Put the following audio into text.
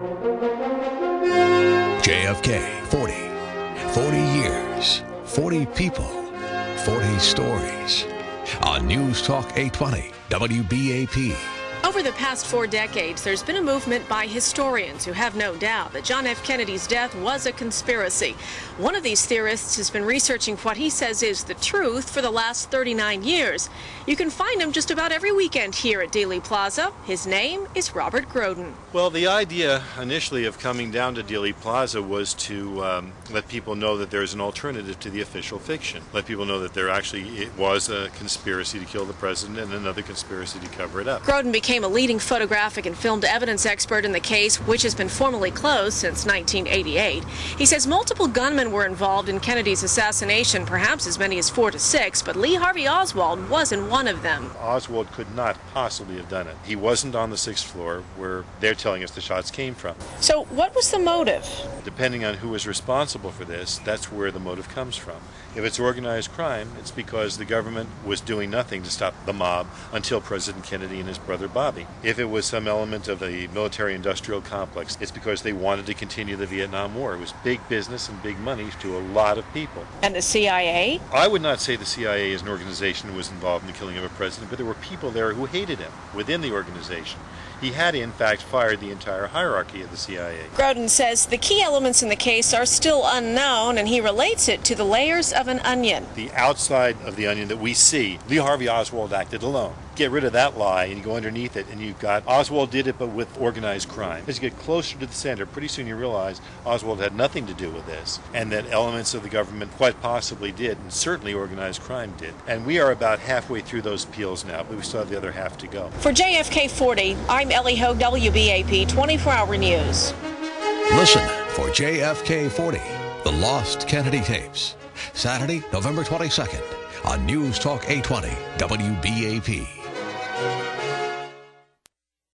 JFK 40 years, 40 people, 40 stories. On News Talk 820 WBAP. Over the past 4 decades, there's been a movement by historians who have no doubt that John F. Kennedy's death was a conspiracy. One of these theorists has been researching what he says is the truth for the last 39 years. You can find him just about every weekend here at Dealey Plaza. His name is Robert Grodin. Well, the idea initially of coming down to Dealey Plaza was to let people know that there's an alternative to the official fiction. Let people know that there actually was a conspiracy to kill the president and another conspiracy to cover it up. Grodin became a leading photographic and filmed evidence expert in the case, which has been formally closed since 1988. He says multiple gunmen were involved in Kennedy's assassination, perhaps as many as 4 to 6, but Lee Harvey Oswald wasn't one of them. Oswald could not possibly have done it. He wasn't on the 6th floor where they're telling us the shots came from. So what was the motive? Depending on who was responsible for this, that's where the motive comes from. If it's organized crime, it's because the government was doing nothing to stop the mob until President Kennedy and his brother Bobby. If it was some element of the military-industrial complex, it's because they wanted to continue the Vietnam War. It was big business and big money to a lot of people. And the CIA? I would not say the CIA as an organization was involved in the killing of a president, but there were people there who hated him within the organization. He had, in fact, fired the entire hierarchy of the CIA. Grodin says the key elements in the case are still unknown, and he relates it to the layers of an onion. The outside of the onion that we see, Lee Harvey Oswald acted alone. Get rid of that lie and you go underneath it and you've got Oswald did it but with organized crime. As you get closer to the center, pretty soon you realize Oswald had nothing to do with this and that elements of the government quite possibly did, and certainly organized crime did. And we are about halfway through those peels now, but we still have the other half to go. For JFK 40, I'm Ellie Hogue, WBAP 24-Hour News. Listen for JFK 40, The Lost Kennedy Tapes, Saturday, November 22nd on News Talk 820 WBAP.